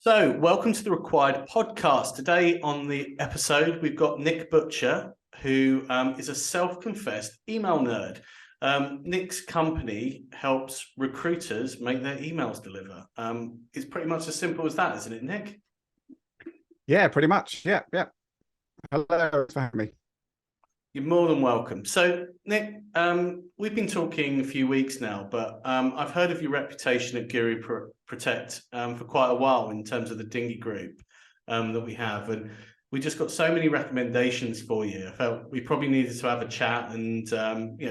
So, welcome to the RecWired podcast. Today on the episode, we've got Nick Butcher, who is a self-confessed email nerd. Nick's company helps recruiters make their emails deliver. It's pretty much as simple as that, isn't it, Nick? Yeah, pretty much. Yeah. Hello, thanks for having me. You're more than welcome. So, Nick, we've been talking a few weeks now, but I've heard of your reputation at Guru Protect for quite a while in terms of the dinghy group that we have. And we just got so many recommendations for you. I felt we probably needed to have a chat and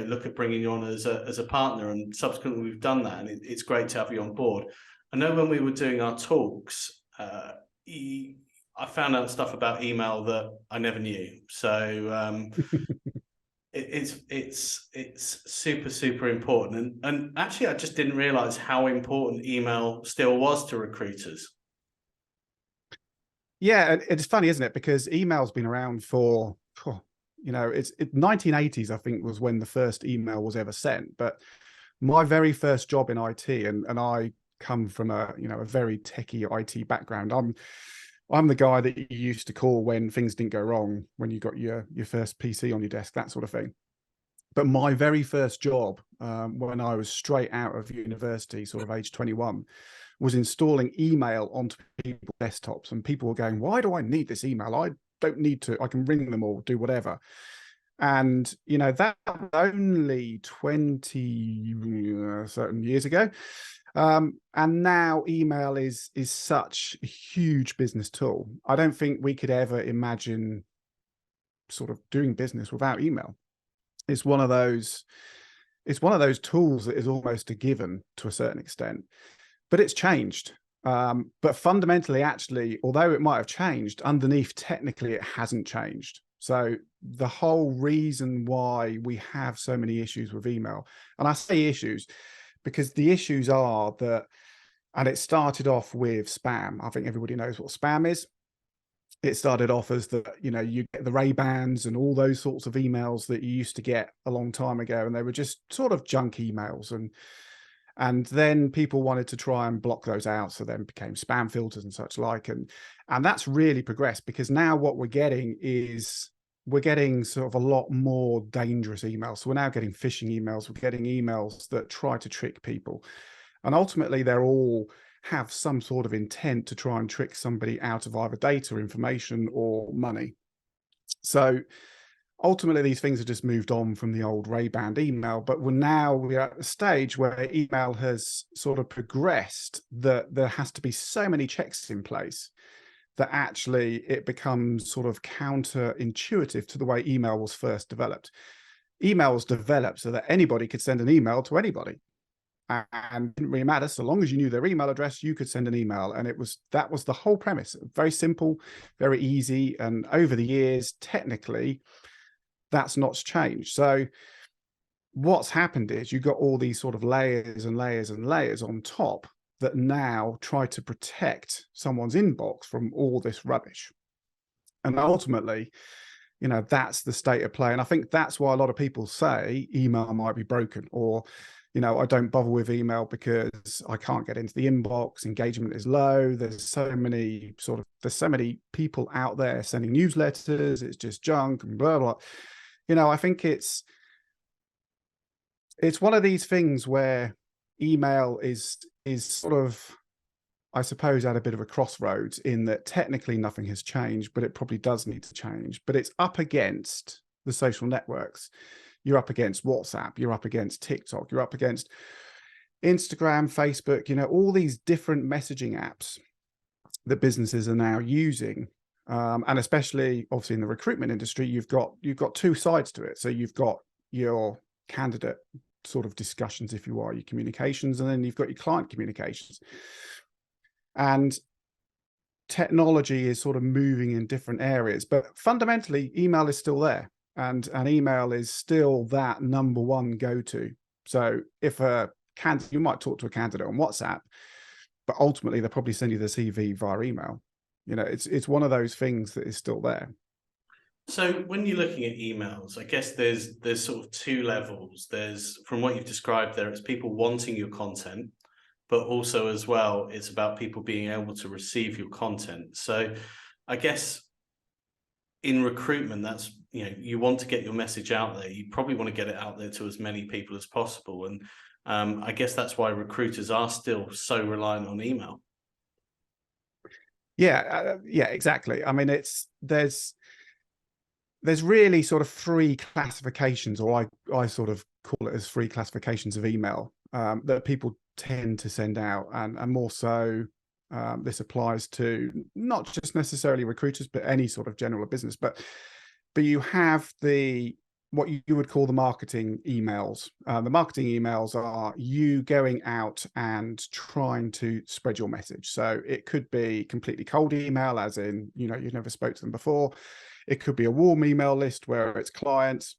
look at bringing you on as a partner. And subsequently, we've done that. And it's great to have you on board. I know when we were doing our talks, I found out stuff about email that I never knew. So it's super important. And actually, I just didn't realize how important email still was to recruiters. Yeah, it's funny, isn't it? Because email's been around for, it's 1980s, I think, was when the first email was ever sent. But my very first job in IT, and I come from a very techie IT background. I'm the guy that you used to call when things didn't go wrong, when you got your first PC on your desk, that sort of thing. But my very first job, when I was straight out of university, sort of age 21, was installing email onto people's desktops. And people were going, why do I need this email? I don't need to, I can ring them or do whatever. And, that was only 20 certain years ago. And now email is such a huge business tool. I don't think we could ever imagine sort of doing business without email. It's one of those tools that is almost a given to a certain extent, but it's changed. But fundamentally, actually, although it might have changed, underneath technically it hasn't changed. So the whole reason why we have so many issues with email, and I say issues because the issues are that, and it started off with spam. I think everybody knows what spam is. It started off as you get the Ray-Bans and all those sorts of emails that you used to get a long time ago, and they were just sort of junk emails. And then people wanted to try and block those out, so then became spam filters and such like. And that's really progressed, because now what we're getting is sort of a lot more dangerous emails. So we're now getting phishing emails. We're getting emails that try to trick people. And ultimately, they're all have some sort of intent to try and trick somebody out of either data, information, or money. So ultimately, these things have just moved on from the old Ray-Ban email, but we're at the stage where email has sort of progressed that there has to be so many checks in place that actually it becomes sort of counterintuitive to the way email was first developed. Email was developed so that anybody could send an email to anybody. And it didn't really matter. So long as you knew their email address, you could send an email. And that was the whole premise. Very simple, very easy. And over the years, technically, that's not changed. So what's happened is you got all these sort of layers and layers and layers on top that now try to protect someone's inbox from all this rubbish. And ultimately, that's the state of play. And I think that's why a lot of people say email might be broken, or, I don't bother with email because I can't get into the inbox. Engagement is low. There's so many people out there sending newsletters. It's just junk and blah, blah. I think it's one of these things where email is sort of, I suppose, at a bit of a crossroads, in that technically nothing has changed, but it probably does need to change. But it's up against the social networks. You're up against WhatsApp. You're up against TikTok. You're up against Instagram, Facebook, all these different messaging apps that businesses are now using. And especially, obviously, in the recruitment industry, you've got two sides to it. So you've got your candidate sort of discussions, if you are, your communications, and then you've got your client communications. And technology is sort of moving in different areas, but fundamentally, email is still there, and email is still that number one go-to. So if you might talk to a candidate on WhatsApp, but ultimately they'll probably send you the CV via email. It's one of those things that is still there. So when you're looking at emails, I guess there's sort of two levels. There's, from what you've described there, it's people wanting your content, but also as well, it's about people being able to receive your content. So I guess in recruitment, that's, you want to get your message out there. You probably want to get it out there to as many people as possible. And I guess that's why recruiters are still so reliant on email. Yeah, exactly. I mean, there's really sort of three classifications, or I sort of call it as three classifications of email that people tend to send out, and more so this applies to not just necessarily recruiters, but any sort of general business. But you have what you would call the marketing emails. The marketing emails are you going out and trying to spread your message. So it could be completely cold email, as in, you never spoke to them before. It could be a warm email list where it's clients.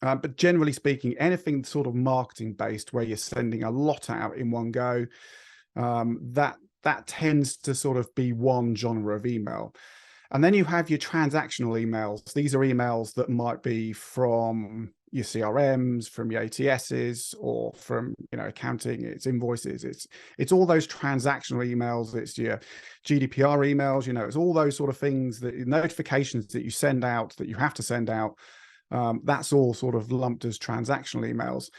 But generally speaking, anything sort of marketing based where you're sending a lot out in one go, that tends to sort of be one genre of email. And then you have your transactional emails. These are emails that might be from your CRMs, from your ATSs, or from accounting. It's invoices. It's all those transactional emails. It's your GDPR emails. It's all those sort of things, that notifications that you send out, that you have to send out. That's all sort of lumped as transactional emails.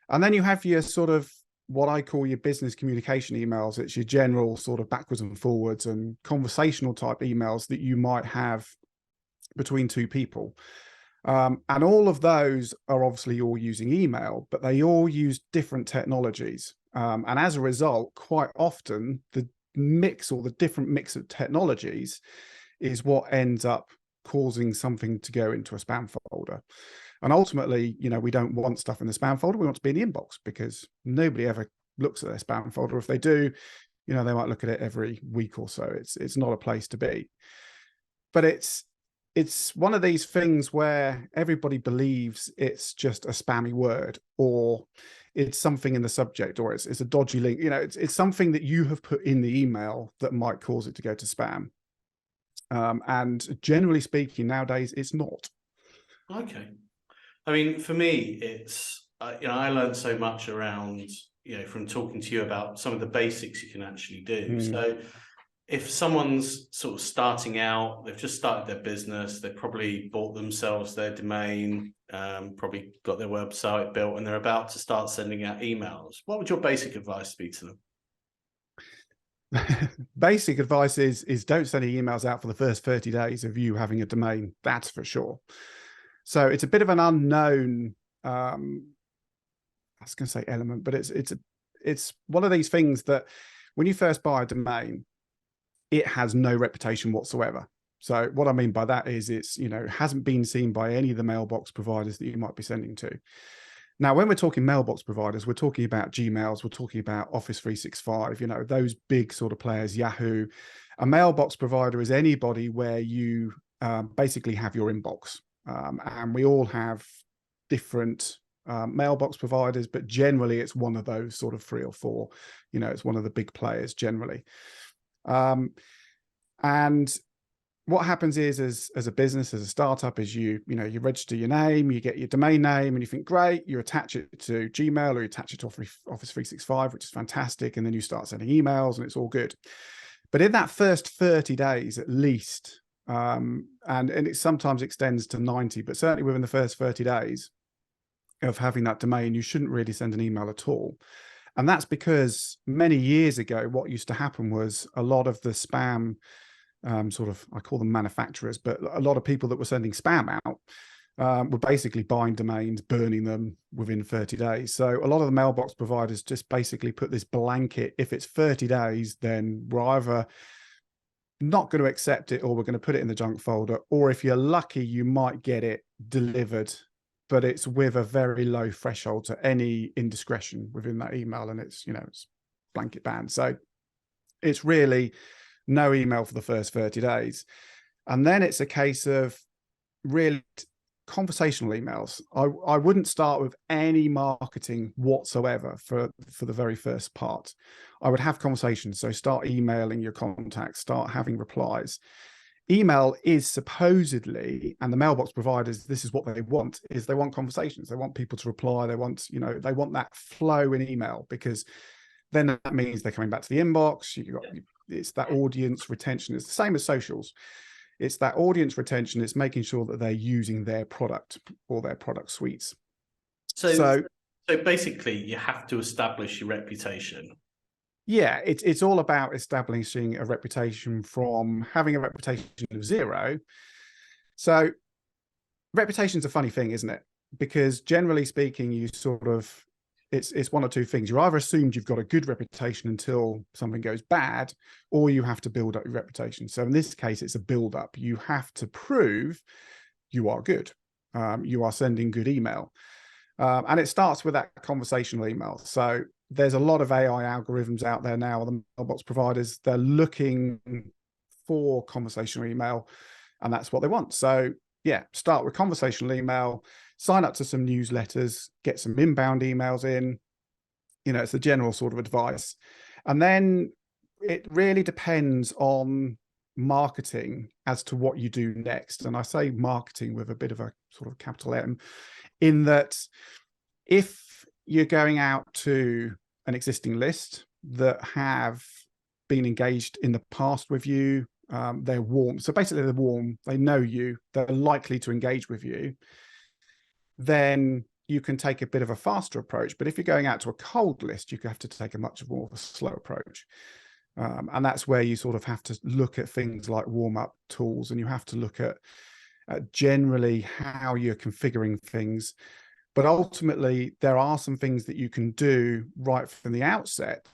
And then you have your sort of what I call your business communication emails. It's your general sort of backwards and forwards and conversational type emails that you might have between two people. And all of those are obviously all using email, but they all use different technologies. And as a result, quite often the mix, or the different mix of technologies, is what ends up causing something to go into a spam folder. And ultimately, we don't want stuff in the spam folder. We want to be in the inbox, because nobody ever looks at their spam folder. If they do, they might look at it every week or so. It's not a place to be. But it's one of these things where everybody believes it's just a spammy word, or it's something in the subject, or it's a dodgy link. It's something that you have put in the email that might cause it to go to spam. And generally speaking, nowadays, it's not. Okay. I mean, for me, it's, I learned so much around, from talking to you about some of the basics you can actually do. So if someone's sort of starting out, they've just started their business, they probably bought themselves their domain, probably got their website built, and they're about to start sending out emails, what would your basic advice be to them? Basic advice is don't send any emails out for the first 30 days of you having a domain. That's for sure. So it's a bit of an unknown, I was going to say element, but it's one of these things that when you first buy a domain, it has no reputation whatsoever. So what I mean by that is it's, hasn't been seen by any of the mailbox providers that you might be sending to. Now, when we're talking mailbox providers, we're talking about Gmails, we're talking about Office 365, those big sort of players, Yahoo. A mailbox provider is anybody where you basically have your inbox. And we all have different mailbox providers, but generally it's one of those sort of 3 or 4. It's one of the big players generally. And what happens is, as a business, as a startup, is you register your name, you get your domain name, and you think, great, you attach it to Gmail, or you attach it to Office 365, which is fantastic, and then you start sending emails, and it's all good. But in that first 30 days at least, and it sometimes extends to 90, but certainly within the first 30 days of having that domain, you shouldn't really send an email at all. And that's because many years ago, what used to happen was a lot of the spam sort of, I call them manufacturers, but a lot of people that were sending spam out were basically buying domains, burning them within 30 days. So a lot of the mailbox providers just basically put this blanket, if it's 30 days, then we're either not going to accept it, or we're going to put it in the junk folder, or if you're lucky, you might get it delivered, but it's with a very low threshold to any indiscretion within that email, and it's blanket banned. So it's really no email for the first 30 days. And then it's a case of really conversational emails. I wouldn't start with any marketing whatsoever for the very first part. I would have conversations. So start emailing your contacts, start having replies. Email is supposedly, and the mailbox providers, this is what they want, is they want conversations. They want people to reply. They want, they want that flow in email, because then that means they're coming back to the inbox. It's that audience retention. It's the same as socials. It's that audience retention. It's making sure that they're using their product or their product suites. So basically, you have to establish your reputation. Yeah, it's all about establishing a reputation from having a reputation of zero. So reputation's a funny thing, isn't it? Because generally speaking, you sort of, it's one or two things. You're either assumed you've got a good reputation until something goes bad, or you have to build up your reputation. So in this case, it's a build up. You have to prove you are good. You are sending good email. And it starts with that conversational email. So there's a lot of AI algorithms out there now, the mailbox providers, they're looking for conversational email, and that's what they want. So yeah, start with conversational email, sign up to some newsletters, get some inbound emails in. It's the general sort of advice. And then it really depends on marketing as to what you do next. And I say marketing with a bit of a sort of capital M, in that if you're going out to an existing list that have been engaged in the past with you, they're warm. So basically they're warm, they know you, they're likely to engage with you, then you can take a bit of a faster approach. But if you're going out to a cold list, you have to take a much more of a slow approach. And that's where you sort of have to look at things like warm-up tools, and you have to look at generally how you're configuring things. But ultimately, there are some things that you can do right from the outset,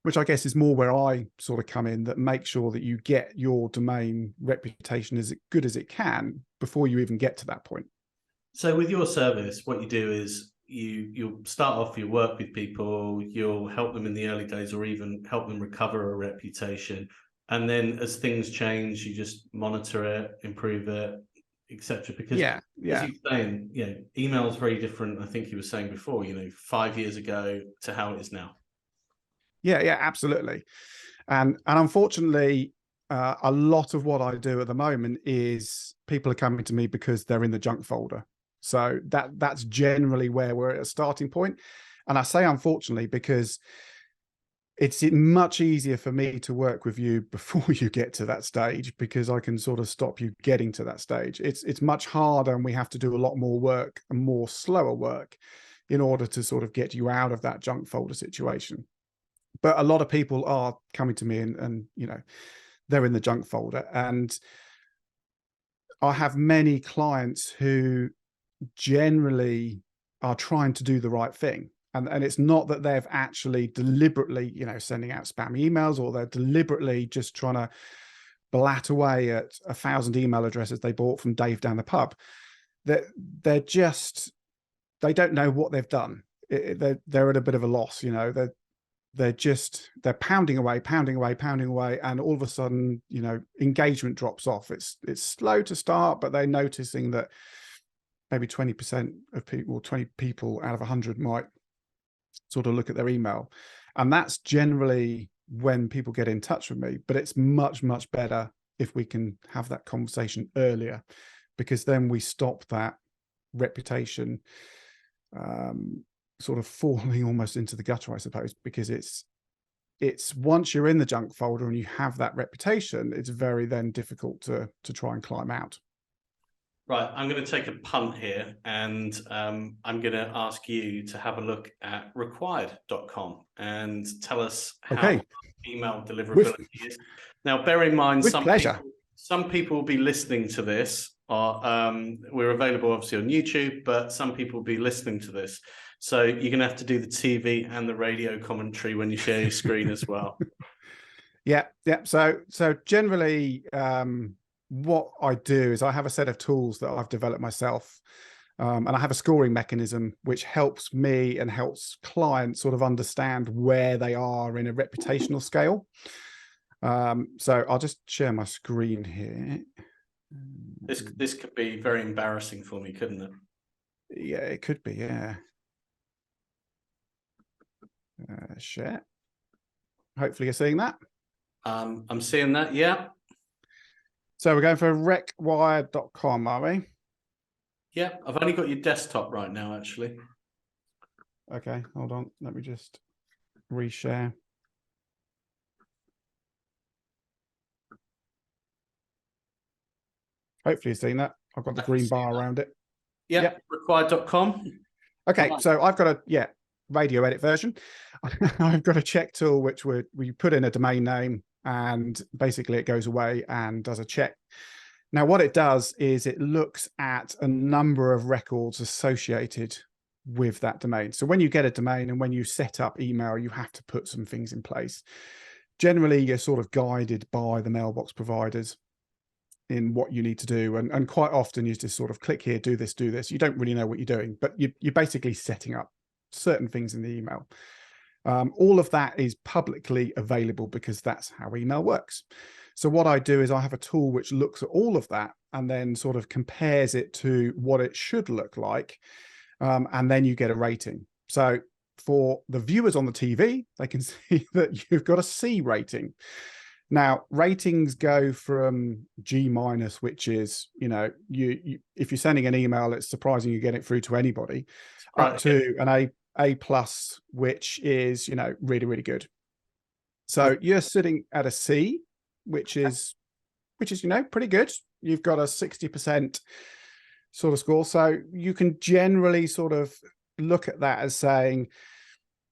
which I guess is more where I sort of come in, that make sure that you get your domain reputation as good as it can before you even get to that point. So with your service, what you do is you'll start off, you work with people, you'll help them in the early days, or even help them recover a reputation. And then as things change, you just monitor it, improve it, etc. Because as you're saying, email is very different. I think you were saying before, 5 years ago to how it is now. Yeah, absolutely. And unfortunately, a lot of what I do at the moment is people are coming to me because they're in the junk folder. So that's generally where we're at a starting point. And I say unfortunately because it's much easier for me to work with you before you get to that stage, because I can sort of stop you getting to that stage. It's much harder, and we have to do a lot more work and more slower work in order to sort of get you out of that junk folder situation. But a lot of people are coming to me and they're in the junk folder. And I have many clients who generally are trying to do the right thing. And it's not that they've actually deliberately, sending out spammy emails, or they're deliberately just trying to blat away at 1,000 email addresses they bought from Dave down the pub. They don't know what they've done. They're at a bit of a loss. They're pounding away, and all of a sudden, engagement drops off. It's slow to start, but they're noticing that maybe 20% of people, 20 people out of 100 might sort of look at their email. And that's generally when people get in touch with me. But it's much, much better if we can have that conversation earlier, because then we stop that reputation sort of falling almost into the gutter, I suppose, because it's once you're in the junk folder and you have that reputation, it's very then difficult to try and climb out. Right, I'm going to take a punt here, and I'm going to ask you to have a look at RecWired.com and tell us how email deliverability is. Now, bear in mind, some people will be listening to this. We're available obviously on YouTube, but some people will be listening to this. So you're going to have to do the TV and the radio commentary when you share your screen as well. Yeah. So generally, what I do is I have a set of tools that I've developed myself, and I have a scoring mechanism which helps me and helps clients sort of understand where they are in a reputational scale. So I'll just share my screen here. This could be very embarrassing for me, couldn't it? Yeah, it could be. Yeah. Share. Hopefully you're seeing that. I'm seeing that. Yeah. So we're going for RecWired.com, are we? Yeah, I've only got your desktop right now, actually. Okay, hold on. Let me just. reshare. Hopefully you've seen that. I've got the green bar around it. Yeah, RecWired.com. Okay, so I've got a radio edit version. I've got a check tool which we put in a domain name, and basically it goes away and does a check. Now what it does is it looks at a number of records associated with that domain. So when you get a domain and when you set up email, you have to put some things in place. Generally, you're sort of guided by the mailbox providers in what you need to do. And quite often you just sort of click here, do this, do this. You don't really know what you're doing, but you're basically setting up certain things in the email. All of that is publicly available because that's how email works. So what I do is I have a tool which looks at all of that and then sort of compares it to what it should look like. And then you get a rating. So for the viewers on the TV, they can see that you've got a C rating. Now, ratings go from G-, which is, you if you're sending an email, it's surprising you get it through to anybody, up to an A+, which is, really, really good. So you're sitting at a C, which is, pretty good. You've got a 60% sort of score. So you can generally sort of look at that as saying,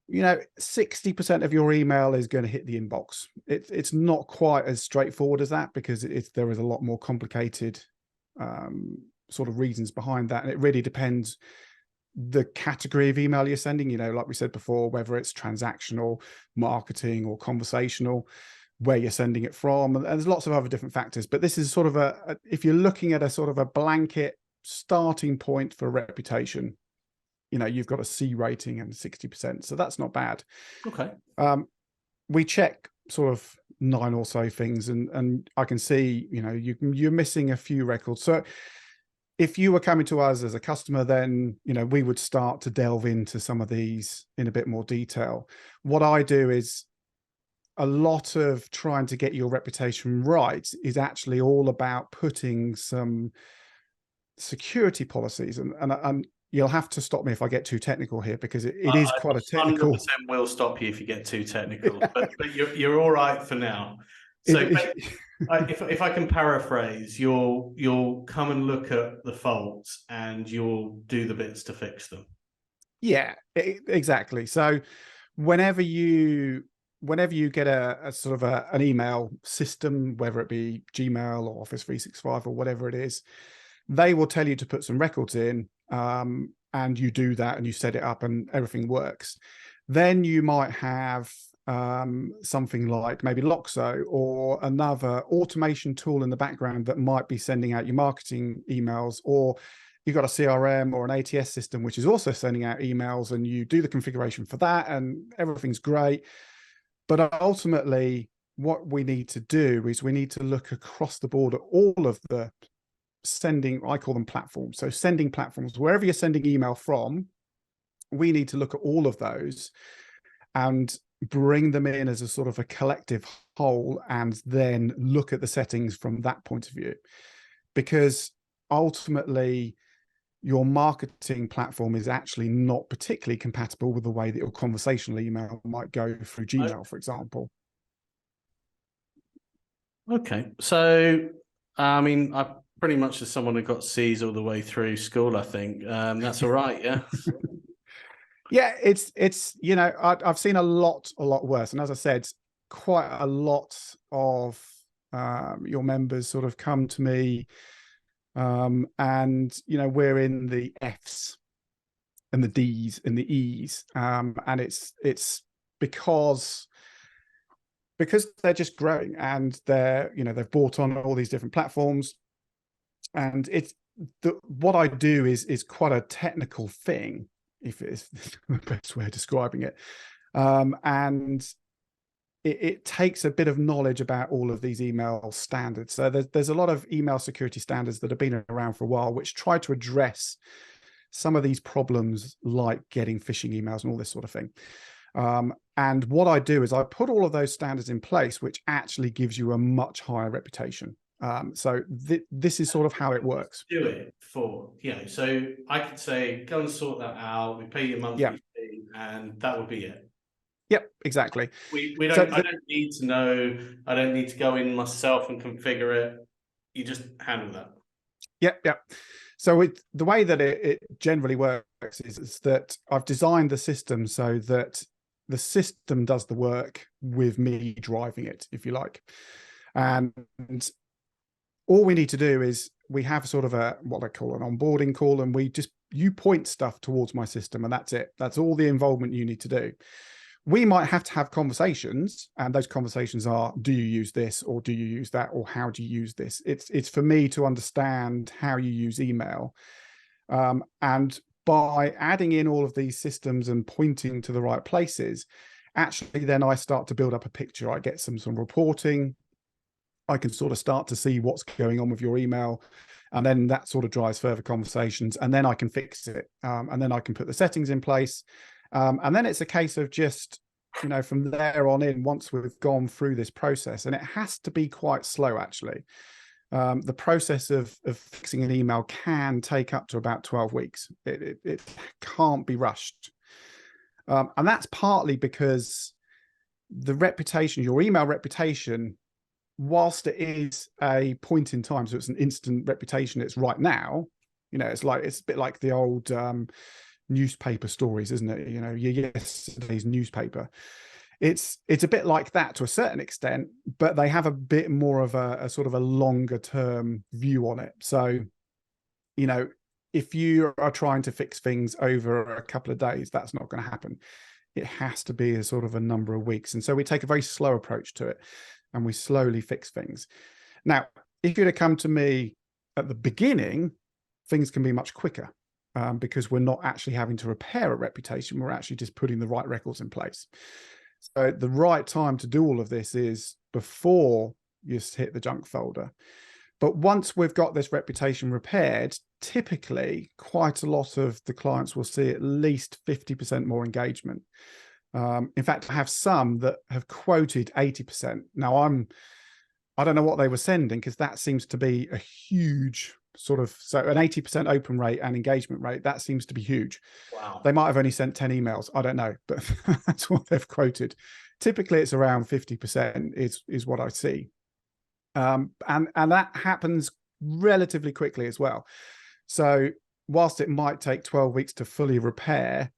60% of your email is going to hit the inbox. It's not quite as straightforward as that because there is a lot more complicated sort of reasons behind that. And it really depends the category of email you're sending, like we said before, whether it's transactional, marketing, or conversational, where you're sending it from. And there's lots of other different factors. But this is sort of if you're looking at a sort of a blanket starting point for reputation, you've got a C rating and 60%. So that's not bad. Okay. We check sort of 9 or so things and I can see, you're missing a few records. So if you were coming to us as a customer, then, we would start to delve into some of these in a bit more detail. What I do is a lot of trying to get your reputation right is actually all about putting some security policies and you'll have to stop me if I get too technical here because it is quite a technical. 100% will stop you if you get too technical, but you're all right for now. So if I can paraphrase, you'll come and look at the faults and you'll do the bits to fix them. Yeah, exactly. So whenever you get a sort of an email system, whether it be Gmail or Office 365 or whatever it is, they will tell you to put some records in, and you do that and you set it up and everything works. Then you might have something like maybe Loxo or another automation tool in the background that might be sending out your marketing emails, or you've got a CRM or an ATS system which is also sending out emails, and you do the configuration for that and everything's great. But ultimately what we need to do is we need to look across the board at all of the sending, I call them platforms. So sending platforms, wherever you're sending email from, we need to look at all of those and bring them in as a sort of a collective whole, and then look at the settings from that point of view. Because ultimately, your marketing platform is actually not particularly compatible with the way that your conversational email might go through Gmail, for example. Okay. So, I mean, I pretty much as someone who got C's all the way through school, I think that's all right. Yeah. Yeah, it's I've seen a lot worse, and as I said, quite a lot of your members sort of come to me, and we're in the F's and the D's and the E's, and it's because they're just growing and they've bought on all these different platforms, and what I do is quite a technical thing, if it's the best way of describing it. And it takes a bit of knowledge about all of these email standards. So there's a lot of email security standards that have been around for a while, which try to address some of these problems, like getting phishing emails and all this sort of thing. And what I do is I put all of those standards in place, which actually gives you a much higher reputation. So this is sort of how it works. Do it for, so I could say, go and sort that out. We pay your monthly fee, and that would be it. Yep, exactly. We So don't, I don't need to know, I don't need to go in myself and configure it. You just handle that. yep. So the way that it generally works is that I've designed the system so that the system does the work with me driving it, if you like. And all we need to do is we have sort of a what I call an onboarding call, and you point stuff towards my system, and that's it. That's all the involvement you need to do. We might have to have conversations, and those conversations are, do you use this, or do you use that, or how do you use this? It's for me to understand how you use email. And by adding in all of these systems and pointing to the right places, actually then I start to build up a picture. I get some reporting. I can sort of start to see what's going on with your email. And then that sort of drives further conversations. And then I can fix it. And then I can put the settings in place. And then it's a case of just, from there on in, once we've gone through this process, and it has to be quite slow, actually. The process of fixing an email can take up to about 12 weeks. It can't be rushed. And that's partly because the reputation, your email reputation, whilst it is a point in time, so it's an instant reputation, it's right now, it's a bit like the old newspaper stories, isn't it? Your yesterday's newspaper. It's a bit like that to a certain extent, but they have a bit more of a sort of a longer term view on it. So, if you are trying to fix things over a couple of days, that's not going to happen. It has to be a sort of a number of weeks. And so we take a very slow approach to it, and we slowly fix things. Now, if you'd have come to me at the beginning, things can be much quicker because we're not actually having to repair a reputation. We're actually just putting the right records in place. So the right time to do all of this is before you hit the junk folder. But once we've got this reputation repaired, typically quite a lot of the clients will see at least 50% more engagement. In fact, I have some that have quoted 80%. Now, I don't know what they were sending, because that seems to be a huge so an 80% open rate and engagement rate, that seems to be huge. Wow. They might have only sent 10 emails. I don't know, but that's what they've quoted. Typically, it's around 50% is what I see. And that happens relatively quickly as well. So whilst it might take 12 weeks to fully repair,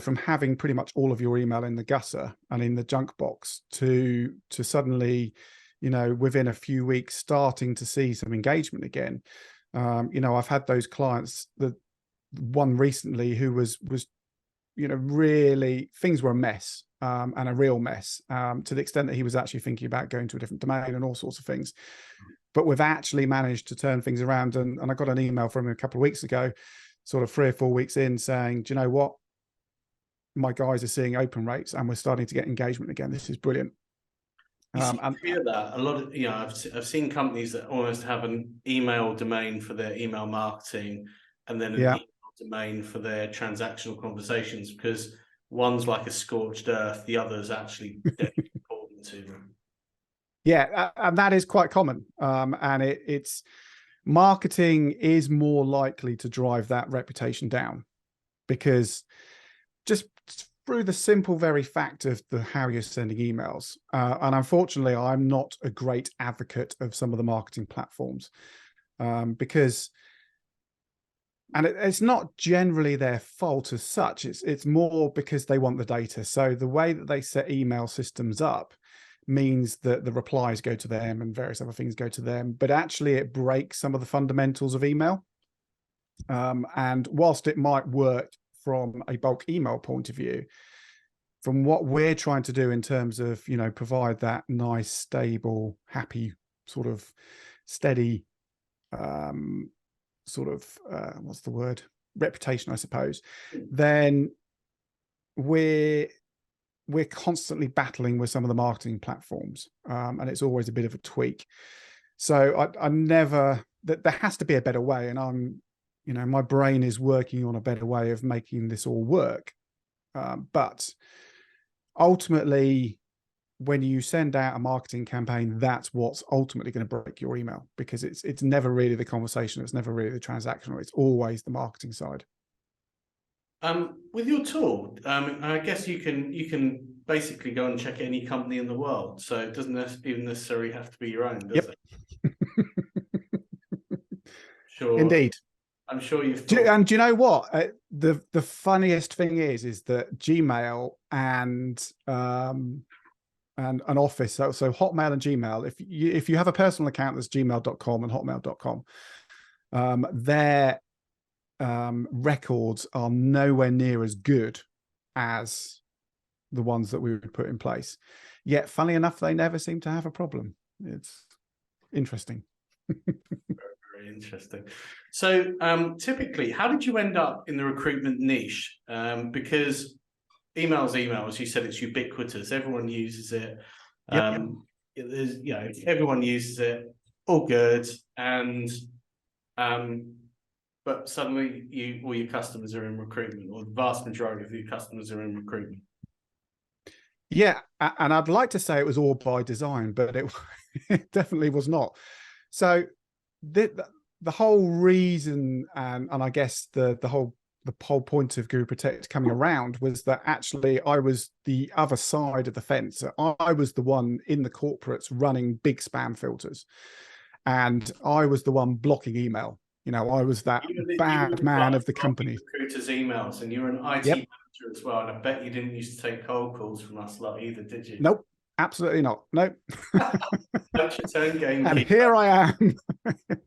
from having pretty much all of your email in the gusser and in the junk box to suddenly, within a few weeks starting to see some engagement again. I've had those clients, the one recently who was really, things were a mess, and a real mess, to the extent that he was actually thinking about going to a different domain and all sorts of things. But we've actually managed to turn things around. And I got an email from him a couple of weeks ago, sort of 3 or 4 weeks in, saying, do you know what? My guys are seeing open rates and we're starting to get engagement again. This is brilliant. And hear that a lot of, I've seen companies that almost have an email domain for their email marketing and then an email domain for their transactional conversations, because one's like a scorched earth, the other's actually important to them. Yeah, and that is quite common. And it's marketing is more likely to drive that reputation down, because just through the simple very fact of how you're sending emails. And unfortunately, I'm not a great advocate of some of the marketing platforms, because, and it's not generally their fault as such. It's more because they want the data. So the way that they set email systems up means that the replies go to them and various other things go to them, but actually it breaks some of the fundamentals of email. And whilst it might work from a bulk email point of view, from what we're trying to do in terms of, provide that nice, stable, happy, sort of steady, what's the word? Reputation, I suppose, then we're constantly battling with some of the marketing platforms. And it's always a bit of a tweak. So I never, there has to be a better way. And my brain is working on a better way of making this all work. But ultimately, when you send out a marketing campaign, that's what's ultimately going to break your email, because it's never really the conversation. It's never really the transactional. It's always the marketing side. With your tool, I guess you can basically go and check any company in the world. So it doesn't even necessarily have to be your own, does Yep. it? Sure. Indeed. I'm sure you've thought. And do you know what? The funniest thing is that Gmail and an Office, so Hotmail and Gmail, if you have a personal account that's gmail.com and hotmail.com, their records are nowhere near as good as the ones that we would put in place. Yet, funnily enough, they never seem to have a problem. It's interesting. Very interesting. So typically, how did you end up in the recruitment niche? Because email's email, as you said, it's ubiquitous. Everyone uses it. There's, you know, everyone uses it. All good. And but suddenly all your customers are in recruitment, or the vast majority of your customers are in recruitment. Yeah, and I'd like to say it was all by design, but it definitely was not. So the whole reason, and I guess the whole point of Guru Protect coming around was that actually I was the other side of the fence. So I was the one in the corporates running big spam filters, and I was the one blocking email. You know, I was that bad man of the company. Recruiters' emails, and you're an IT manager as well. And I bet you didn't used to take cold calls from us lot either, did you? Nope, absolutely not. Nope. Don't you turn game. And here I am,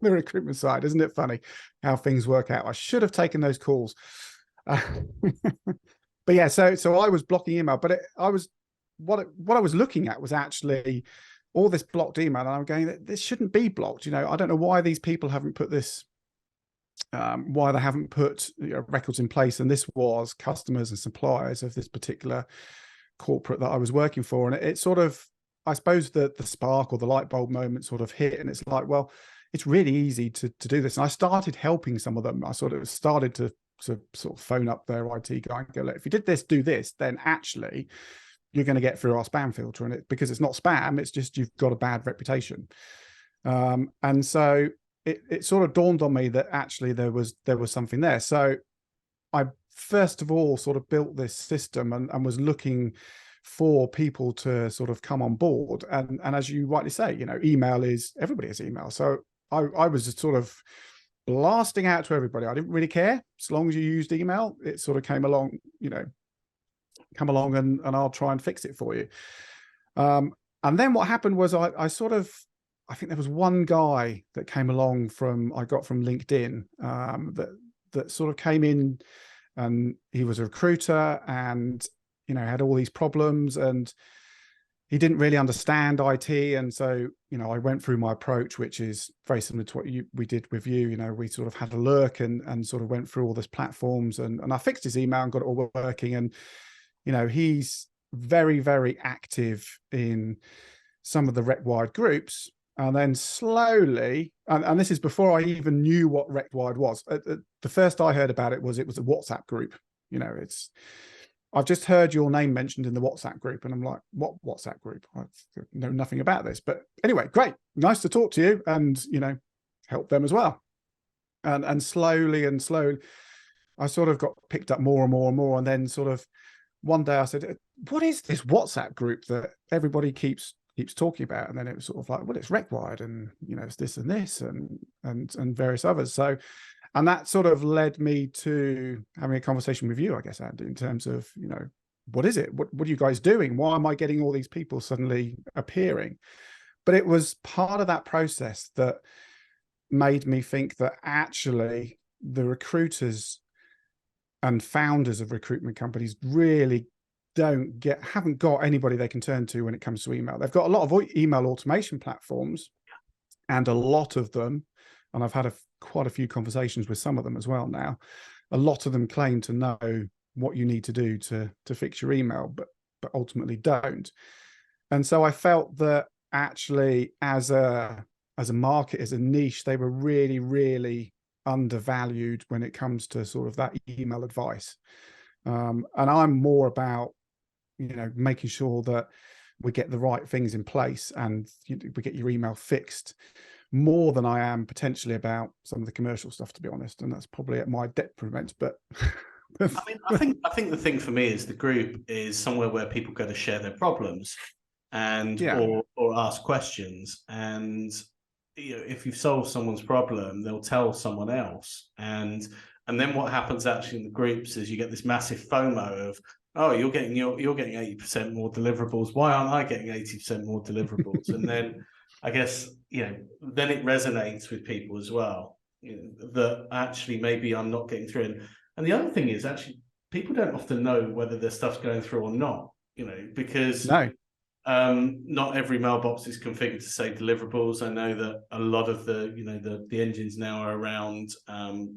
the recruitment side. Isn't it funny how things work out? I should have taken those calls. But yeah, so I was blocking email, but I was what I was looking at was actually all this blocked email, and I'm going, this shouldn't be blocked. You know, I don't know why these people haven't put this. Why they haven't put records in place, and this was customers and suppliers of this particular corporate that I was working for, and it sort of, I suppose the spark or the light bulb moment sort of hit, and it's like, well, it's really easy to do this. And I started helping some of them. I sort of started to sort of phone up their IT guy and go, look, if you did this, do this, then actually you're going to get through our spam filter, and because it's not spam, it's just you've got a bad reputation. And so it sort of dawned on me that actually there was something there. So I first of all sort of built this system and was looking for people to sort of come on board. And as you rightly say, you know, email is, everybody has email. So I was just sort of blasting out to everybody. I didn't really care. As long as you used email, it sort of came along, you know, come along and I'll try and fix it for you. And then what happened was I think there was one guy that came along I got from LinkedIn, that sort of came in, and he was a recruiter and, you know, had all these problems, and he didn't really understand IT. And so, you know, I went through my approach, which is very similar to what we did with you. You know, we sort of had a look and sort of went through all these platforms, and I fixed his email and got it all working. And, you know, he's very, very active in some of the RecWired groups. And then slowly, and this is before I even knew what RecWired was. The first I heard about it was a WhatsApp group. You know, I've just heard your name mentioned in the WhatsApp group, and I'm like, what WhatsApp group? I know nothing about this. But anyway, great, nice to talk to you, and, you know, help them as well. And slowly, I sort of got picked up more and more and more. And then sort of one day I said, what is this WhatsApp group that everybody keeps talking about? And then it was sort of like, well, it's RecWired, and, you know, it's this and this and various others. So, and that sort of led me to having a conversation with you, I guess, Andy, in terms of, you know, what is it? What are you guys doing? Why am I getting all these people suddenly appearing? But it was part of that process that made me think that actually the recruiters and founders of recruitment companies really haven't got anybody they can turn to when it comes to email. They've got a lot of email automation platforms, and a lot of them, and I've had quite a few conversations with some of them as well now, a lot of them claim to know what you need to do to fix your email, but ultimately don't. And so I felt that actually as a market, as a niche, they were really, really undervalued when it comes to sort of that email advice. And I'm more about, you know, making sure that we get the right things in place and we get your email fixed, more than I am potentially about some of the commercial stuff, to be honest. And that's probably at my detriment, but I think the thing for me is the group is somewhere where people go to share their problems and Yeah. or ask questions. And if you've solved someone's problem, they'll tell someone else. And then what happens actually in the groups is you get this massive FOMO of, oh, you're getting 80% more deliverables. Why aren't I getting 80% more deliverables? And then I guess, then it resonates with people as well, that actually maybe I'm not getting through. And the other thing is actually people don't often know whether their stuff's going through or not, because No. not every mailbox is configured to say deliverables. I know that a lot of the engines now are around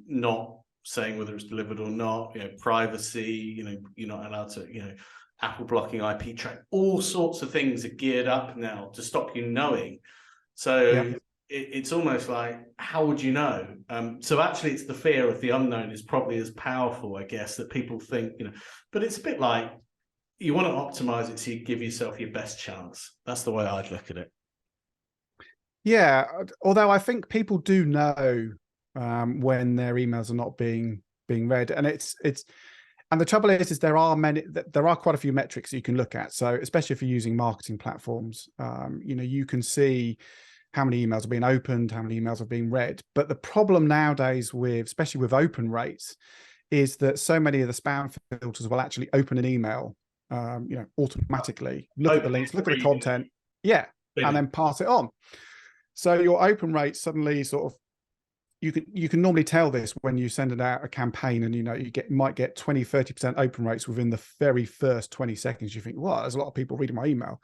not saying whether it's delivered or not, privacy, you're not allowed to, Apple blocking IP track, all sorts of things are geared up now to stop you knowing. So Yeah. it's almost like, how would you know? So actually it's the fear of the unknown is probably as powerful, I guess, that people think, but it's a bit like, you want to optimize it so you give yourself your best chance. That's the way I'd look at it. Yeah, although I think people do know when their emails are not being read, and and the trouble is there are quite a few metrics you can look at. So especially if you're using marketing platforms, you can see how many emails are being opened, how many emails are being read. But the problem nowadays especially with open rates, is that so many of the spam filters will actually open an email automatically, look at the links, look at the content, and then pass it on. So your open rate suddenly sort of, you can normally tell this when you send it out a campaign, and you might get 20-30% open rates within the very first 20 seconds. You think, well, there's a lot of people reading my email,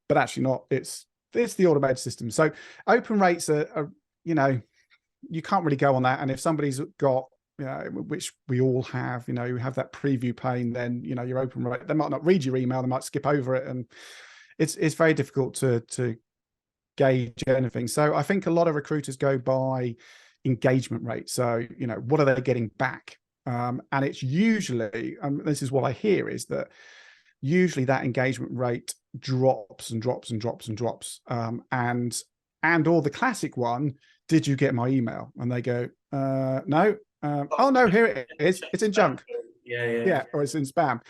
but actually not. It's the automated system. So open rates are you can't really go on that. And if somebody's got, which we all have, you have that preview pane, then, your open rate, they might not read your email, they might skip over it. And it's very difficult to gauge anything. So I think a lot of recruiters go by engagement rate. So, what are they getting back? And it's usually, this is what I hear, is that usually that engagement rate drops and drops and drops and drops. Or the classic one, did you get my email? And they go, no. Oh no, here it is. It's in junk. Yeah, or it's in spam.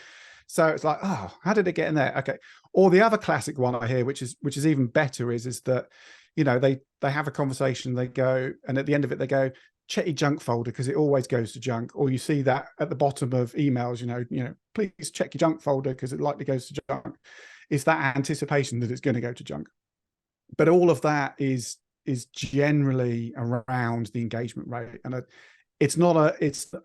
So it's like, oh, how did it get in there? Okay. Or the other classic one I hear, which is even better, is that, they have a conversation, they go, and at the end of it, they go, check your junk folder, because it always goes to junk. Or you see that at the bottom of emails, please check your junk folder because it likely goes to junk. It's that anticipation that it's going to go to junk. But all of that is generally around the engagement rate. And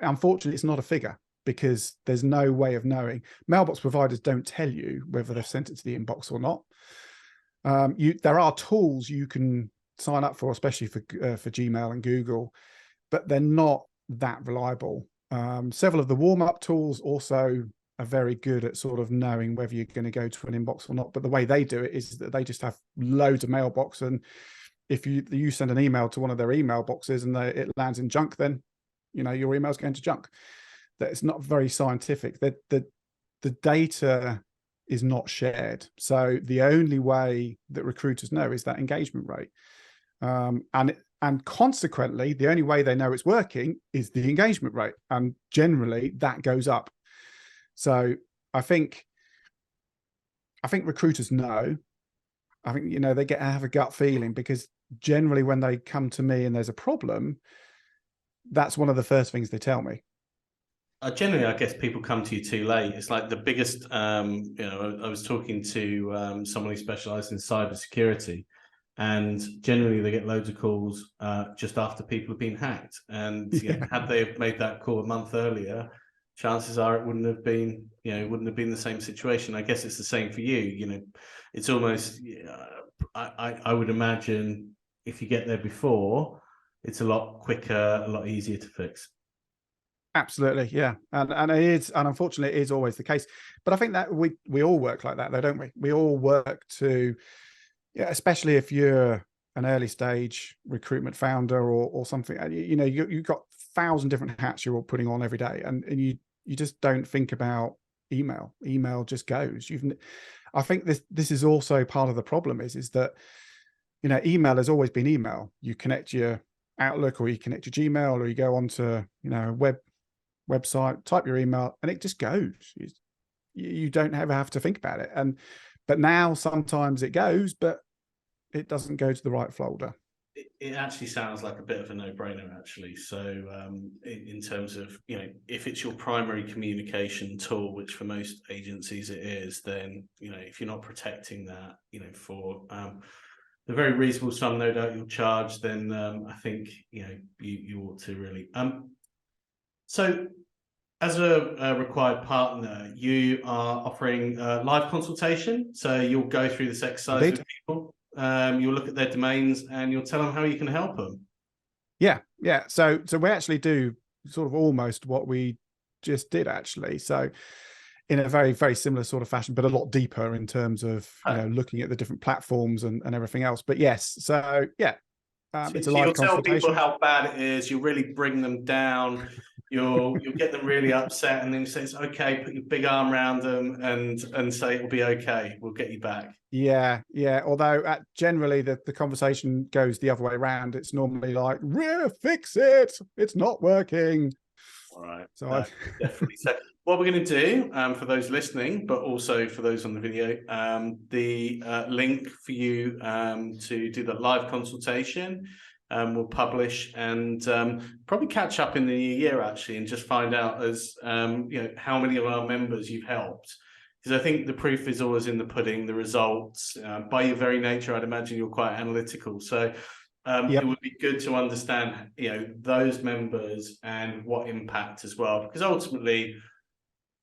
unfortunately, it's not a figure, because there's no way of knowing. Mailbox providers don't tell you whether they've sent it to the inbox or not. There are tools you can sign up for, especially for Gmail and Google, but they're not that reliable. Several of the warm-up tools also are very good at sort of knowing whether you're going to go to an inbox or not. But the way they do it is that they just have loads of mailbox, and if you send an email to one of their email boxes and it lands in junk, then your email's going to junk. That it's not very scientific. The data is not shared. So the only way that recruiters know is that engagement rate. And consequently, the only way they know it's working is the engagement rate. And generally that goes up. So I think recruiters know. I think, they have a gut feeling, because generally when they come to me and there's a problem, that's one of the first things they tell me. Generally, I guess people come to you too late. It's like the biggest, I was talking to someone who specialized in cybersecurity, and generally they get loads of calls just after people have been hacked. And had they made that call a month earlier, chances are it wouldn't have been, the same situation. I guess it's the same for you. It's almost, I would imagine if you get there before, it's a lot quicker, a lot easier to fix. Absolutely, yeah, and it is, and unfortunately, it is always the case. But I think that we all work like that, though, don't we? We all work to, especially if you're an early stage recruitment founder or something. You've got 1,000 different hats you're all putting on every day, and you just don't think about email. Email just goes. I think this is also part of the problem is that email has always been email. You connect your Outlook, or you connect your Gmail, or you go onto a website, type your email, and it just goes. You don't ever have to think about it. But now sometimes it goes, but it doesn't go to the right folder. It actually sounds like a bit of a no-brainer, actually. So in terms of, if it's your primary communication tool, which for most agencies it is, then, if you're not protecting that, for the very reasonable sum, no doubt you'll charge, then I think, you ought to really. So as a RecWired partner, you are offering live consultation. So you'll go through this exercise with people. You'll look at their domains and you'll tell them how you can help them. Yeah. So we actually do sort of almost what we just did, actually. So in a very, very similar sort of fashion, but a lot deeper in terms of looking at the different platforms and everything else. But yes, so yeah, it's a live you'll tell consultation. people how bad it is. You'll really bring them down. You'll get them really upset, and then you say it's okay. Put your big arm around them and say it'll be okay. We'll get you back. Yeah. Although generally the conversation goes the other way around. It's normally like, fix it. It's not working. All right. So definitely. So what we're going to do for those listening, but also for those on the video, the link for you to do the live consultation we'll publish, and probably catch up in the new year, actually, and just find out how many of our members you've helped. Because I think the proof is always in the pudding, the results. By your very nature, I'd imagine you're quite analytical. So it would be good to understand, those members and what impact as well. Because ultimately,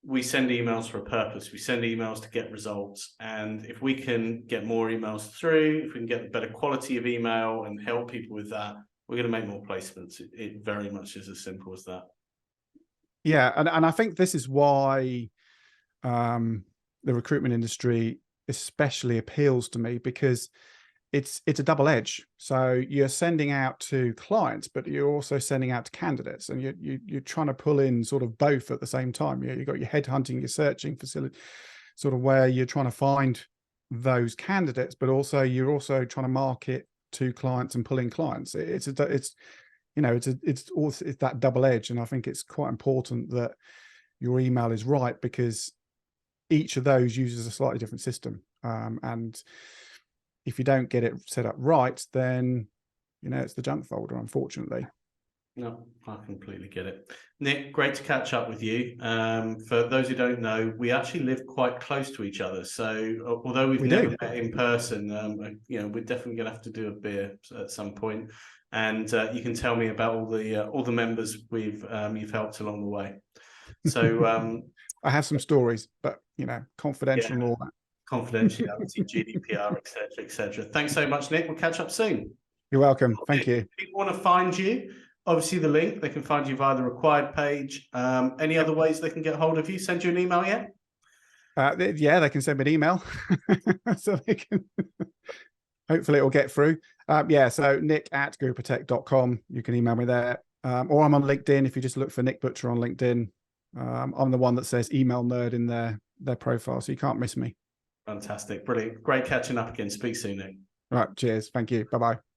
we send emails for a purpose. We send emails to get results. And if we can get more emails through, if we can get better quality of email and help people with that, we're going to make more placements. It very much is as simple as that. Yeah. And I think this is why the recruitment industry especially appeals to me, because it's a double edge. So you're sending out to clients, but you're also sending out to candidates, and you're trying to pull in sort of both at the same time. You've got your headhunting, your searching facility, sort of where you're trying to find those candidates, but also you're also trying to market to clients and pull in clients. It's that double edge, and I think it's quite important that your email is right, because each of those uses a slightly different system, and if you don't get it set up right, then it's the junk folder, unfortunately. No, I completely get it. Nick, great to catch up with you. For those who don't know, we actually live quite close to each other. So although we've never met in person, we're definitely going to have to do a beer at some point. And you can tell me about all the members you've helped along the way. So I have some stories, but confidential and all that. Confidentiality, GDPR, etc. Thanks so much, Nick. We'll catch up soon. You're welcome. Thank you. If people want to find you, obviously the link, they can find you via the RecWired page. Any other ways they can get hold of you? Send you an email yet? They can send me an email. So they can hopefully it will get through. So nick@guruprotect.com. You can email me there. Or I'm on LinkedIn. If you just look for Nick Butcher on LinkedIn, I'm the one that says email nerd in their profile, so you can't miss me. Fantastic. Brilliant. Great catching up again. Speak soon, Nick. Right. Cheers. Thank you. Bye-bye.